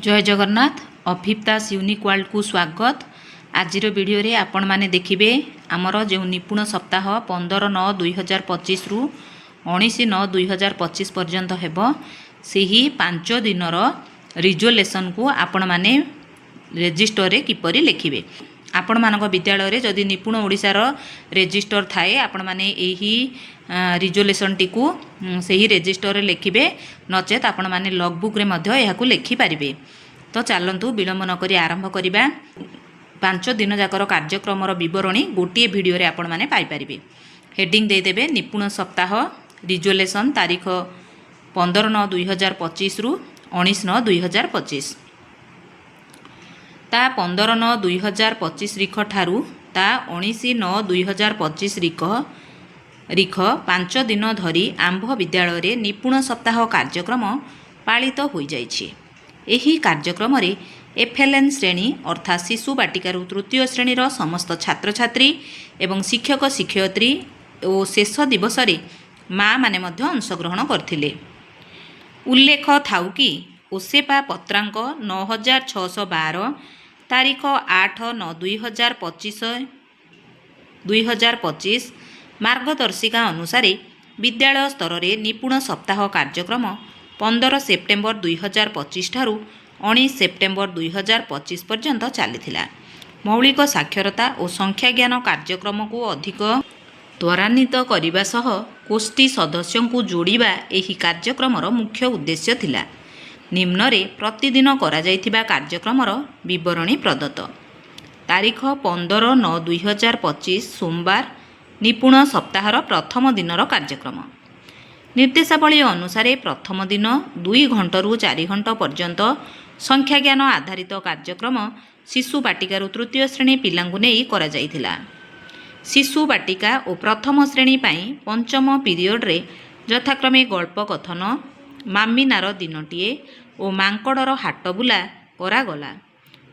जय Jagannath अभिप्तास unique world को स्वागत। आज वीडियो रे आपण माने देखिबे आमर जो निपुण सप्ताह 15/9/2025 रु 19/9/2025 पर्यंत हेबो सेही 5 दिनर रिजोल्यूशन को आपण माने रेजिस्टर रे किपरि लिखिबे। आपण मानक विद्यालय रे जदि निपुण ओडिसा रो रेजिस्टर थाए आपण माने एही रिजोल्यूशन टी को सेही रेजिस्टर रे लिखिबे, नचेत आपण माने लॉगबुक रे मध्य एहाकु लिखि पारिबे। तो चलंतु विलंब न करी आरंभ करिबा। 5 दिन जाकर कार्यक्रम विवरणी गोटे वीडियो रे आपण माने पाई पारिबे। हेडिंग दे देबे निपुण सप्ताह रिजोल्यूशन तारीख 15/9/2025 रु 19/9/2025। ता 15/9/2025 रिख ठारू ता 19/9/2025 रिख 5 दिन धरी आंभ विद्यालय रे निपुण सप्ताह कार्यक्रम पालित हो जाइछि। एही कार्यक्रम रे एफएलएन श्रेणी अर्थात शिशु बाटिका तृतीय श्रेणी समस्त छात्र छात्री एवं शिक्षक शिक्षयित्री और शेष दिवस रे माँ माने मध्य अंशग्रहण करथिले। उल्लेख थाउ कि ओसेपा पत्रांक 9612 तारीख 8/9/2025 मार्गदर्शिका अनुसार विद्यालय स्तर रे निपुण सप्ताह कार्यक्रम 15 सेप्टेम्बर 2025 ठारू 19 सेप्टेम्बर 2025 पर्यंत चलीथिला। मौलिक साक्षरता और संख्या ज्ञान कार्यक्रम को अधिक त्वरान्वित करने सह गोष्ठी सदस्यों को जोड़िबा एही कार्यक्रमर मुख्य उद्देश्य थिला। निम्न रे प्रतिदिन करा जाइथिबा कार्यक्रमर विवरणी प्रदत्त। तारीख 15/9/2025 सोमवार निपुण सप्ताहर प्रथम दिनर कार्यक्रम। निर्देशावली अनुसार प्रथम दिन 2 घंटू 4 घंटा पर्यंत संख्या ज्ञान आधारित कार्यक्रम शिशु बाटिका तृतीय श्रेणी पिलांकु नेई करा जाइथिला। शिशु बाटिका और प्रथम श्रेणी पाई पंचम पीरियड रे यथाक्रमे गल्प कथन, मामिनार दिनटीए और मांकड़र हाट बुला करागला।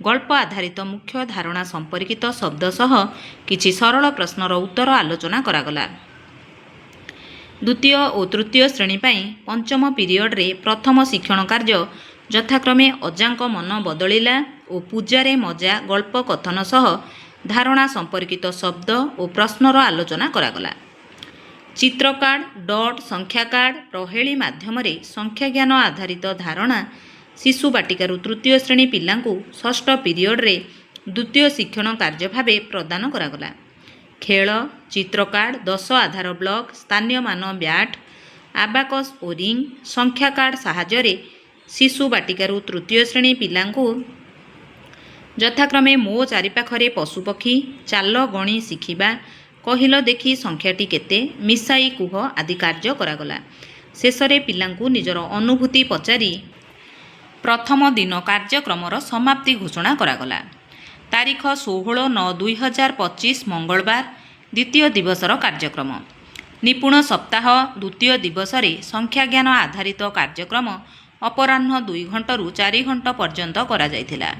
गल्प आधारित मुख्य धारणा संपर्कित शब्द सह किछि सरल प्रश्नर उत्तर आलोचना करागला। द्वितीय और तृतीय श्रेणी पाई पंचम पीरियड रे प्रथम शिक्षण कार्य यथाक्रमे अजांक मन बदलिला और पूजारे मजा गल्प कथन सह धारणा संपर्कित शब्द और प्रश्नर आलोचना करागला। चित्र कार्ड डट संख्या कार्ड प्रहेली माध्यम संख्या ज्ञान आधारित धारणा शिशु बाटिका तृतीय श्रेणी पिलांकु षष्ठ पीरियड रे द्वितीय शिक्षण कार्य भावे प्रदान करागला। खेल चित्र कार्ड 10 आधार ब्लॉक स्थानीय मान ब्याट आबाकस और रिंग संख्या कार्ड साहाय्य शिशु बाटिका तृतीय श्रेणी पिलांकु यथाक्रमे मो चारिपाखरे पशुपक्षी चाल गणी शिखिबा कहिल देखी संख्याटी केते मिसाई कुह आदि कार्य करागला। शेषरे पिलांकु निजर अनुभूति पचारि प्रथम दिन कार्यक्रमर समाप्ति घोषणा करागला। तारीख 16/9/2025 मंगलवार द्वितीय दिवसर कार्यक्रम। निपुण सप्ताह द्वितीय दिवस रे संख्या ज्ञान आधारित कार्यक्रम अपराह्न 2 घंटू 4 घंटा पर्यंत करा जाइथिला।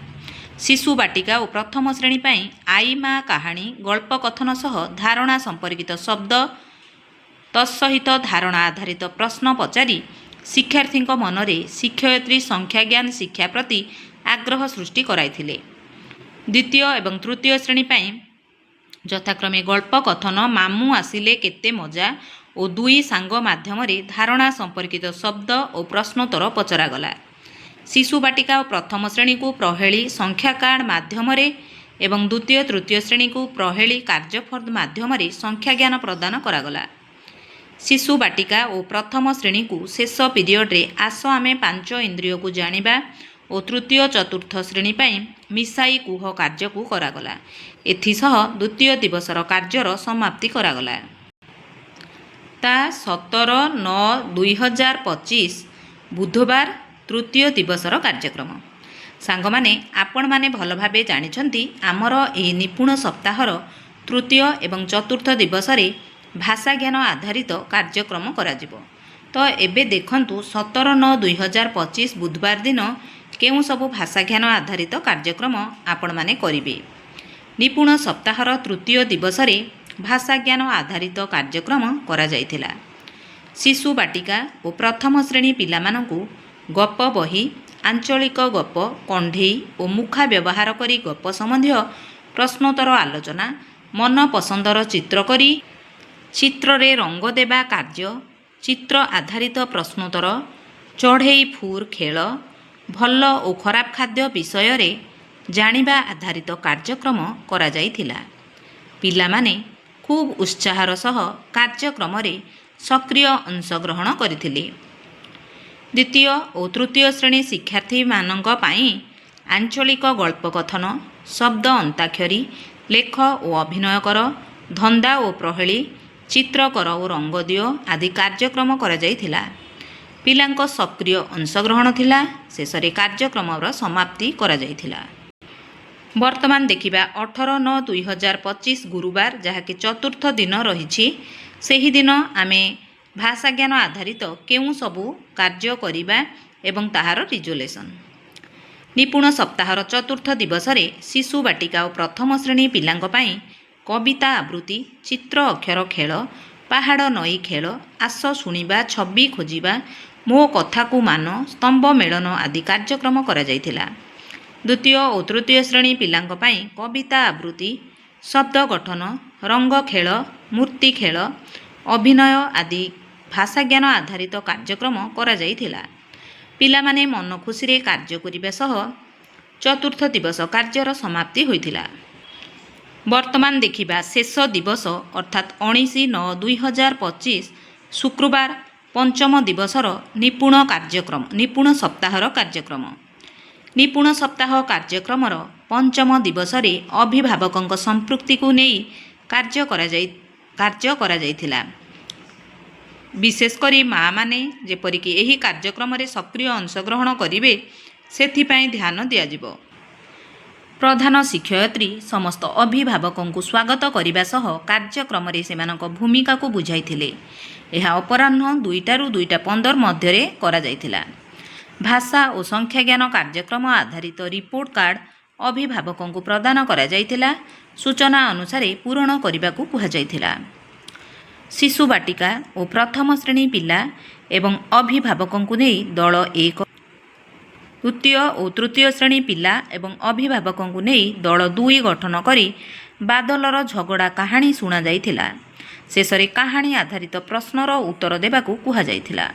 शिशु बाटिका और प्रथम श्रेणी पाई आई माँ कहानी गल्प कथन सह धारणा संपर्कित शब्द तत्सहित धारणा आधारित प्रश्न पचारि शिक्षार्थी मनरे शिक्षयित्री संख्या ज्ञान शिक्षा प्रति आग्रह सृष्टि कराइथिले। द्वितीय एवं तृतीय श्रेणी पाई यथाक्रमे गल्प कथन मामू आसिले केते मजा और 2 सांग माध्यम धारणा संपर्कित शब्द और प्रश्नोत्तर पचरागला। शिशु बाटिका और प्रथम श्रेणी को प्रहेली संख्या कार्ड माध्यम एवं द्वितीय तृतीय श्रेणी को प्रहेली कार्यफल माध्यम संख्या ज्ञान प्रदान करागला। शिशु बाटिका और प्रथम श्रेणी को शेष पीरियड रे आस आमे 5 इंद्रिय को जानिबा और तृतीय चतुर्थ श्रेणी पाई मिसाई कुह कार्य को करागला। एथिसह द्वितीय दिवसर कार्यर समाप्ति करागला। ता 17/9/2025 बुधवार तृतीय दिवसर कार्यक्रम। सांग माने आपण माने भल भाबे जानिछंती आमर एही निपुण सप्ताहर तृतीय एवं चतुर्थ दिवस रे भाषा ज्ञान आधारित कार्यक्रम कराजिबो। तो एबे देखंतु 17/9/2025 बुधवार दिन केउ सबु भाषा ज्ञान आधारित कार्यक्रम आपण माने करिवे। निपुण सप्ताहर तृतीय दिवस रे भाषा ज्ञान आधारित कार्यक्रम करा जाइथिला। शिशु बाटिका और प्रथम श्रेणी पिलामानंकु गप बही ଆଞ୍ଚଳିକ ଗପ, କଣ୍ଢେଇ ଓ ମୁଖା ବ୍ୟବହାର କରି ଗପ ସମ୍ବନ୍ଧୀୟ ପ୍ରଶ୍ନୋତ୍ତର ଆଲୋଚନା, ମନ ପସନ୍ଦର ଚିତ୍ର କରି ଚିତ୍ରରେ ରଙ୍ଗ ଦେବା କାର୍ଯ୍ୟ, ଚିତ୍ର ଆଧାରିତ ପ୍ରଶ୍ନୋତ୍ତର, ଚଢ଼େଇ ଫୁର୍ ଖେଳ, ଭଲ ଓ ଖରାପ ଖାଦ୍ୟ ବିଷୟରେ ଜାଣିବା ଆଧାରିତ କାର୍ଯ୍ୟକ୍ରମ କରାଯାଇଥିଲା। ପିଲାମାନେ ଖୁବ୍ ଉତ୍ସାହର ସହ କାର୍ଯ୍ୟକ୍ରମରେ ସକ୍ରିୟ ଅଂଶଗ୍ରହଣ କରିଥିଲେ। ଦ୍ୱିତୀୟ ଓ ତୃତୀୟ ଶ୍ରେଣୀ ଶିକ୍ଷାର୍ଥୀମାନଙ୍କ ପାଇଁ ଆଞ୍ଚଳିକ ଗଳ୍ପକଥନ, ଶବ୍ଦ ଅନ୍ତାକ୍ଷରୀ, ଲେଖ ଓ ଅଭିନୟ କର, ଧନ୍ଦା ଓ ପ୍ରହେଳୀ, ଚିତ୍ର କର ଓ ରଙ୍ଗ ଦିଅ ଆଦି କାର୍ଯ୍ୟକ୍ରମ କରାଯାଇଥିଲା। ପିଲାଙ୍କ ସକ୍ରିୟ ଅଂଶଗ୍ରହଣ ଥିଲା। ଶେଷରେ କାର୍ଯ୍ୟକ୍ରମର ସମାପ୍ତି କରାଯାଇଥିଲା। ବର୍ତ୍ତମାନ ଦେଖିବା 18/9/2025 ଗୁରୁବାର, ଯାହାକି ଚତୁର୍ଥ ଦିନ ରହିଛି। ସେହିଦିନ ଆମେ ଭାଷାଜ୍ଞାନ ଆଧାରିତ କେଉଁ ସବୁ କାର୍ଯ୍ୟ କରିବା ଏବଂ ତାହାର ରିଜୋଲ୍ୟୁସନ୍। ନିପୁଣ ସପ୍ତାହର ଚତୁର୍ଥ ଦିବସରେ ଶିଶୁ ବାଟିକା ଓ ପ୍ରଥମ ଶ୍ରେଣୀ ପିଲାଙ୍କ ପାଇଁ କବିତା ଆବୃତ୍ତି, ଚିତ୍ର ଅକ୍ଷର ଖେଳ, ପାହାଡ଼ ନଈ ଖେଳ, ଆସ ଶୁଣିବା, ଛବି ଖୋଜିବା, ମୋ କଥାକୁ ମାନ, ସ୍ତମ୍ଭ ମେଳନ ଆଦି କାର୍ଯ୍ୟକ୍ରମ କରାଯାଇଥିଲା। ଦ୍ୱିତୀୟ ଓ ତୃତୀୟ ଶ୍ରେଣୀ ପିଲାଙ୍କ ପାଇଁ କବିତା ଆବୃତ୍ତି, ଶବ୍ଦ ଗଠନ, ରଙ୍ଗ ଖେଳ, ମୂର୍ତ୍ତି ଖେଳ, ଅଭିନୟ ଆଦି ଭାଷାଜ୍ଞାନ ଆଧାରିତ କାର୍ଯ୍ୟକ୍ରମ କରାଯାଇଥିଲା। ପିଲାମାନେ ମନ ଖୁସିରେ କାର୍ଯ୍ୟ କରିବା ସହ ଚତୁର୍ଥ ଦିବସ କାର୍ଯ୍ୟର ସମାପ୍ତି ହୋଇଥିଲା। ବର୍ତ୍ତମାନ ଦେଖିବା ଶେଷ ଦିବସ ଅର୍ଥାତ୍ 19/9/2025 ଶୁକ୍ରବାର, ପଞ୍ଚମ ଦିବସର ନିପୁଣ ସପ୍ତାହର କାର୍ଯ୍ୟକ୍ରମ। ନିପୁଣ ସପ୍ତାହ କାର୍ଯ୍ୟକ୍ରମର ପଞ୍ଚମ ଦିବସରେ ଅଭିଭାବକଙ୍କ ସମ୍ପୃକ୍ତିକୁ ନେଇ କାର୍ଯ୍ୟ କରାଯାଇଥିଲା। ବିଶେଷ କରି ମାଆମାନେ ଯେପରିକି ଏହି କାର୍ଯ୍ୟକ୍ରମରେ ସକ୍ରିୟ ଅଂଶଗ୍ରହଣ କରିବେ, ସେଥିପାଇଁ ଧ୍ୟାନ ଦିଆଯିବ। ପ୍ରଧାନ ଶିକ୍ଷୟିତ୍ରୀ ସମସ୍ତ ଅଭିଭାବକଙ୍କୁ ସ୍ୱାଗତ କରିବା ସହ କାର୍ଯ୍ୟକ୍ରମରେ ସେମାନଙ୍କ ଭୂମିକାକୁ ବୁଝାଇଥିଲେ। ଏହା ଅପରାହ୍ନ 2ଟାରୁ 2ଟା15 ମଧ୍ୟରେ କରାଯାଇଥିଲା। ଭାଷା ଓ ସଂଖ୍ୟାଜ୍ଞାନ କାର୍ଯ୍ୟକ୍ରମ ଆଧାରିତ ରିପୋର୍ଟ କାର୍ଡ଼ ଅଭିଭାବକଙ୍କୁ ପ୍ରଦାନ କରାଯାଇଥିଲା। ସୂଚନା ଅନୁସାରେ ପୂରଣ କରିବାକୁ କୁହାଯାଇଥିଲା। ଶିଶୁ ବାଟିକା ଓ ପ୍ରଥମ ଶ୍ରେଣୀ ପିଲା ଏବଂ ଅଭିଭାବକଙ୍କୁ ନେଇ ଦଳ 1, ଦ୍ୱିତୀୟ ଓ ତୃତୀୟ ଶ୍ରେଣୀ ପିଲା ଏବଂ ଅଭିଭାବକଙ୍କୁ ନେଇ ଦଳ 2 ଗଠନ କରି ବାଦଲର ଝଗଡ଼ା କାହାଣୀ ଶୁଣାଯାଇଥିଲା। ଶେଷରେ କାହାଣୀ ଆଧାରିତ ପ୍ରଶ୍ନର ଉତ୍ତର ଦେବାକୁ କୁହାଯାଇଥିଲା।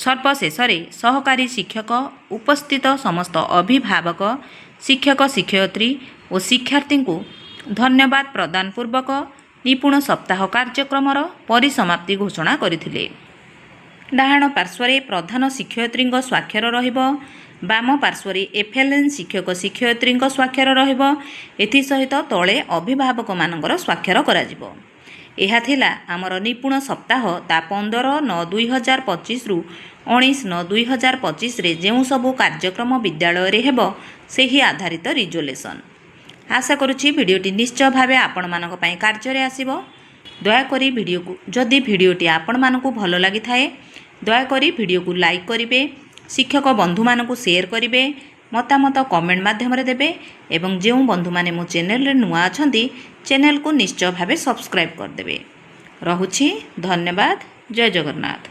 ସର୍ବଶେଷରେ ସହକାରୀ ଶିକ୍ଷକ, ଉପସ୍ଥିତ ସମସ୍ତ ଅଭିଭାବକ, ଶିକ୍ଷକ ଶିକ୍ଷୟିତ୍ରୀ ଓ ଶିକ୍ଷାର୍ଥୀଙ୍କୁ ଧନ୍ୟବାଦ ପ୍ରଦାନ ପୂର୍ବକ ନିପୁଣ ସପ୍ତାହ କାର୍ଯ୍ୟକ୍ରମର ପରିସମାପ୍ତି ଘୋଷଣା କରିଥିଲେ। ଡାହାଣ ପାର୍ଶ୍ୱରେ ପ୍ରଧାନ ଶିକ୍ଷୟିତ୍ରୀଙ୍କ ସ୍ୱାକ୍ଷର ରହିବ। ବାମ ପାର୍ଶ୍ୱରେ FLN ଶିକ୍ଷକ ଶିକ୍ଷୟିତ୍ରୀଙ୍କ ସ୍ୱାକ୍ଷର ରହିବ। ଏଥିସହିତ ତଳେ ଅଭିଭାବକମାନଙ୍କର ସ୍ୱାକ୍ଷର କରାଯିବ। ଏହା ଥିଲା ଆମର ନିପୁଣ ସପ୍ତାହ ତା 15/9/2025ରୁ 19/9/2025ରେ ଯେଉଁ ସବୁ କାର୍ଯ୍ୟକ୍ରମ ବିଦ୍ୟାଳୟରେ ହେବ, ସେହି ଆଧାରିତ ରିଜୋଲ୍ୟୁସନ୍। ଆଶା କରୁଛି ଭିଡ଼ିଓଟି ନିଶ୍ଚୟ ଭାବେ ଆପଣମାନଙ୍କ ପାଇଁ କାର୍ଯ୍ୟରେ ଆସିବ। ଦୟାକରି ଯଦି ଭିଡ଼ିଓଟି ଆପଣମାନଙ୍କୁ ଭଲ ଲାଗିଥାଏ, ଦୟାକରି ଭିଡ଼ିଓକୁ ଲାଇକ୍ କରିବେ, ଶିକ୍ଷକ ବନ୍ଧୁମାନଙ୍କୁ ସେୟାର କରିବେ, ମତାମତ କମେଣ୍ଟ ମାଧ୍ୟମରେ ଦେବେ ଏବଂ ଯେଉଁ ବନ୍ଧୁମାନେ ମୋ ଚ୍ୟାନେଲରେ ନୂଆ ଅଛନ୍ତି, ଚ୍ୟାନେଲକୁ ନିଶ୍ଚୟ ଭାବେ ସବସ୍କ୍ରାଇବ୍ କରିଦେବେ। ରହୁଛି। ଧନ୍ୟବାଦ। ଜୟ ଜଗନ୍ନାଥ।